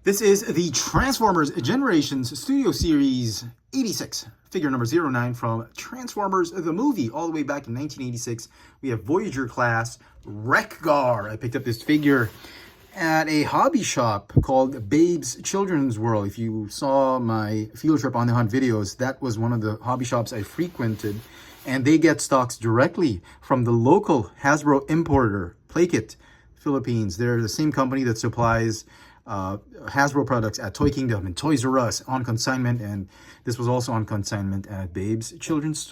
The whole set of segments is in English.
This is the Transformers Generations Studio Series 86, figure number 09 from Transformers the movie, all the way back in 1986. We have Voyager class Wreck-Gar. I picked up this figure at a hobby shop called Babe's Children's World. If you saw my field trip on the hunt videos, that was one of the hobby shops I frequented, and they get stocks directly from the local Hasbro importer, Plakit Philippines. They're the same company that supplies Hasbro products at Toy Kingdom and Toys R Us on consignment, and this was also on consignment at Babe's Children's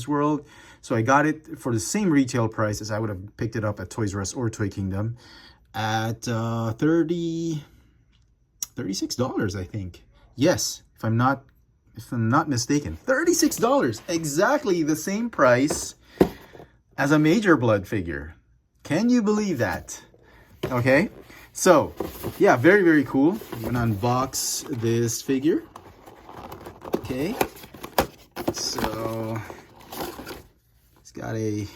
World. So I got it for the same retail price as I would have picked it up at Toys R Us or Toy Kingdom at $36, I think. Yes, if I'm not mistaken, $36, exactly the same price as a Major Blood figure. Can you believe that? Okay. So, yeah, very, very cool. I'm going to unbox this figure. Okay. So, it's got a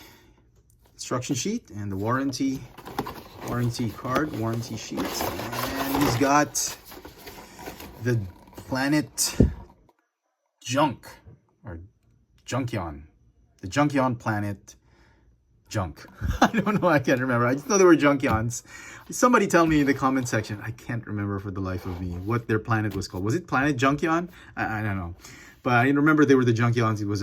instruction sheet and the warranty card, warranty sheet. And he's got the planet Junkion. The Junkion planet Junk. I don't know, I can't remember. I just know they were Junkions. Somebody tell me in the comment section. I can't remember for the life of me what their planet was called. Was it Planet Junkion? I don't know. But I remember they were the Junkions. It was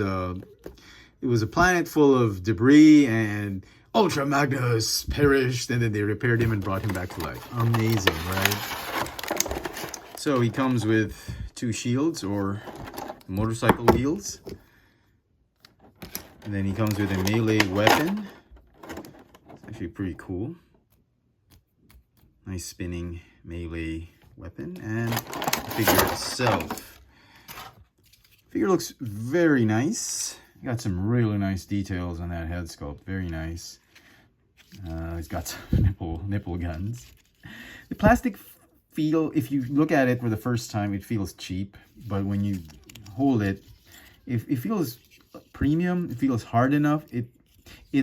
a planet full of debris, and Ultra Magnus perished, and then they repaired him and brought him back to life. Amazing, right? So he comes with two shields or motorcycle wheels. And then he comes with a melee weapon. It's actually pretty cool. Nice spinning melee weapon. And the figure itself. Figure looks very nice. Got some really nice details on that head sculpt. Very nice. He's got some nipple guns. The plastic feel, if you look at it for the first time, it feels cheap. But when you hold it, it feels premium. It feels hard enough. It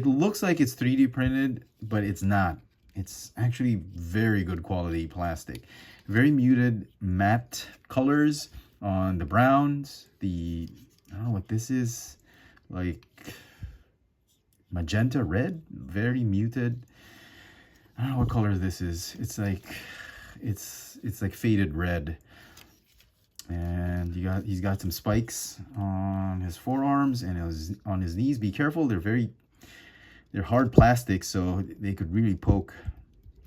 looks like it's 3D printed, but it's not. It's actually very good quality plastic. Very muted matte colors on the browns. I don't know what this is, like magenta red, very muted. I don't know what color this is. It's like faded red. And he's got some spikes on his forearms and on his knees. Be careful, they're hard plastic, so they could really poke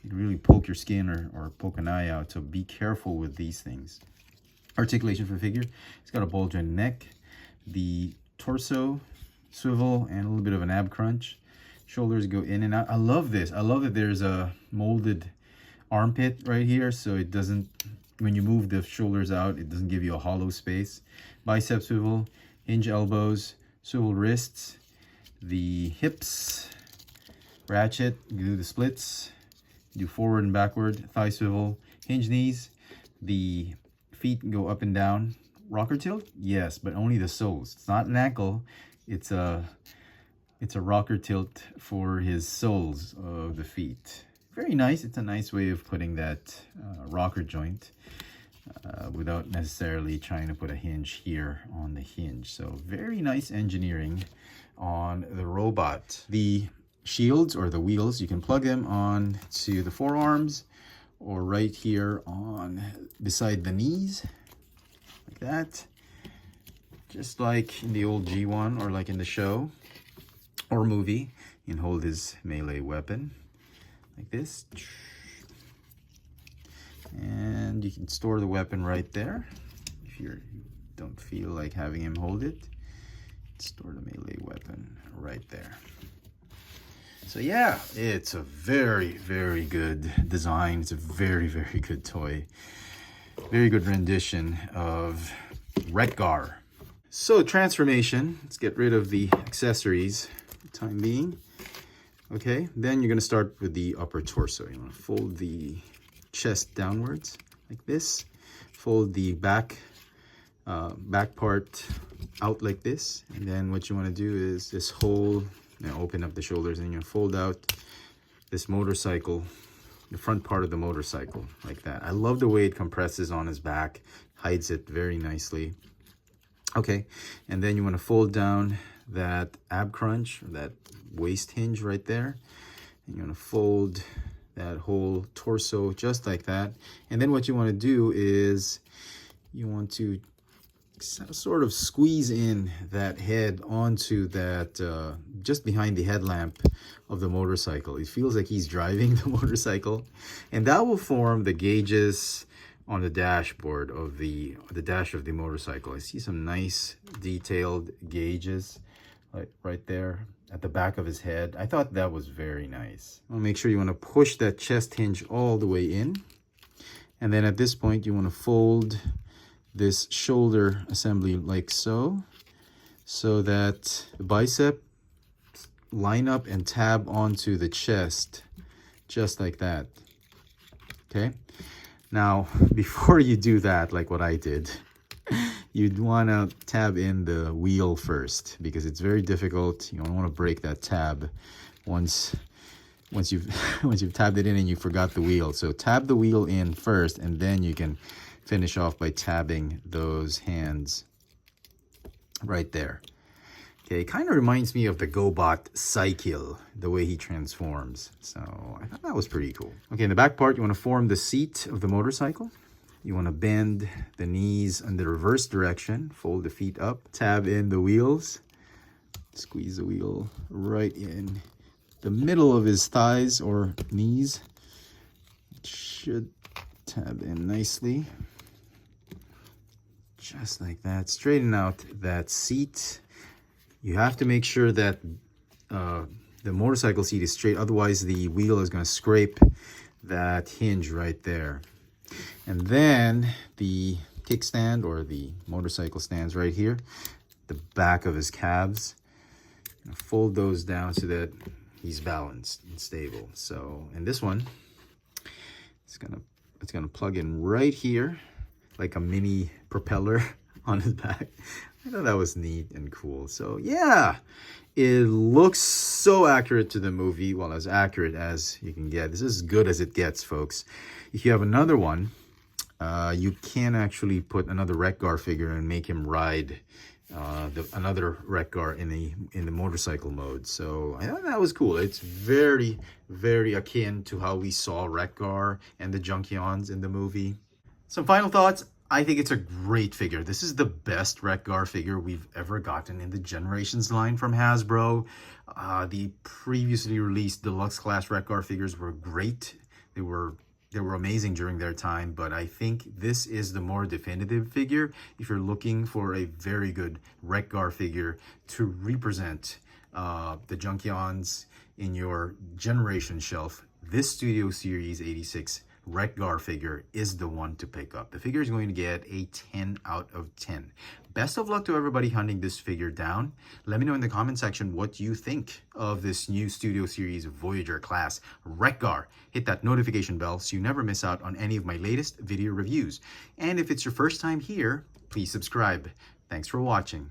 your skin or poke an eye out. So be careful with these things. Articulation for the figure. It's got a ball joint neck, the torso swivel, and a little bit of an ab crunch. Shoulders go in and out. I love this. I love that there's a molded armpit right here, so it doesn't, when you move the shoulders out, it doesn't give you a hollow space. Bicep swivel, hinge elbows, swivel wrists, the hips, ratchet, you do the splits, do forward and backward, thigh swivel, hinge knees, the feet go up and down. Rocker tilt? Yes, but only the soles. It's not an ankle, it's a rocker tilt for his soles of the feet. Very nice. It's a nice way of putting that rocker joint without necessarily trying to put a hinge here on the hinge. So very nice engineering on the robot. The shields or the wheels, you can plug them on to the forearms or right here on beside the knees, like that. Just like in the old G1 or like in the show or movie. You can hold his melee weapon like this, and you can store the weapon right there. If you don't feel like having him hold it, store the melee weapon right there. So yeah, it's a very, very good design. It's a very, very good toy. Very good rendition of Wreck-Gar. So transformation, let's get rid of the accessories for the time being. Okay, then you're going to start with the upper torso. You want to fold the chest downwards like this. Fold the back part out like this. And then what you want to do is this whole, open up the shoulders, and you fold out this motorcycle the front part of the motorcycle, like that. I love the way it compresses on his back, hides it very nicely. Okay, and then you want to fold down that ab crunch, that waist hinge right there. And you want to fold that whole torso just like that. And then what you want to do is you want to sort of squeeze in that head onto that, just behind the headlamp of the motorcycle. It feels like he's driving the motorcycle. And that will form the gauges on the dashboard of the dash of the motorcycle. I see some nice detailed gauges right there at the back of his head. I thought that was very nice. I'll make sure you want to push that chest hinge all the way in. And then at this point, you want to fold this shoulder assembly like so that the bicep line up and tab onto the chest, just like that. Okay. Now, before you do that, like what I did, you'd want to tab in the wheel first, because it's very difficult. You don't want to break that tab once you've tabbed it in and you forgot the wheel. So tab the wheel in first, and then you can finish off by tabbing those hands right there. Okay, it kind of reminds me of the GoBot cycle, the way he transforms. So I thought that was pretty cool. Okay, in the back part, you want to form the seat of the motorcycle. You want to bend the knees in the reverse direction, fold the feet up, tab in the wheels, squeeze the wheel right in the middle of his thighs or knees. It should tab in nicely. Just like that. Straighten out that seat. You have to make sure that the motorcycle seat is straight, otherwise the wheel is going to scrape that hinge right there. And then the kickstand or the motorcycle stands right here, the back of his calves. Fold those down so that he's balanced and stable. So, and this one, it's gonna plug in right here, like a mini propeller on his back. I thought that was neat and cool. So yeah, it looks so accurate to the movie. Well, as accurate as you can get. This is as good as it gets, folks. If you have another one, you can actually put another Wreck-Gar figure and make him ride another Wreck-Gar in the motorcycle mode. So I thought that was cool. It's very, very akin to how we saw Wreck-Gar and the Junkions in the movie. Some final thoughts. I think it's a great figure. This is the best Wreck-Gar figure we've ever gotten in the Generations line from Hasbro. The previously released deluxe class Wreck-Gar figures were great. They were amazing during their time, but I think this is the more definitive figure if you're looking for a very good Wreck-Gar figure to represent the Junkions in your Generation shelf. This Studio Series 86 Wreck-Gar figure is the one to pick up. The figure is going to get a 10 out of 10. Best of luck to everybody hunting this figure down. Let me know in the comment section what you think of this new Studio Series Voyager class Wreck-Gar. Hit that notification bell so you never miss out on any of my latest video reviews. And if it's your first time here, please subscribe. Thanks for watching.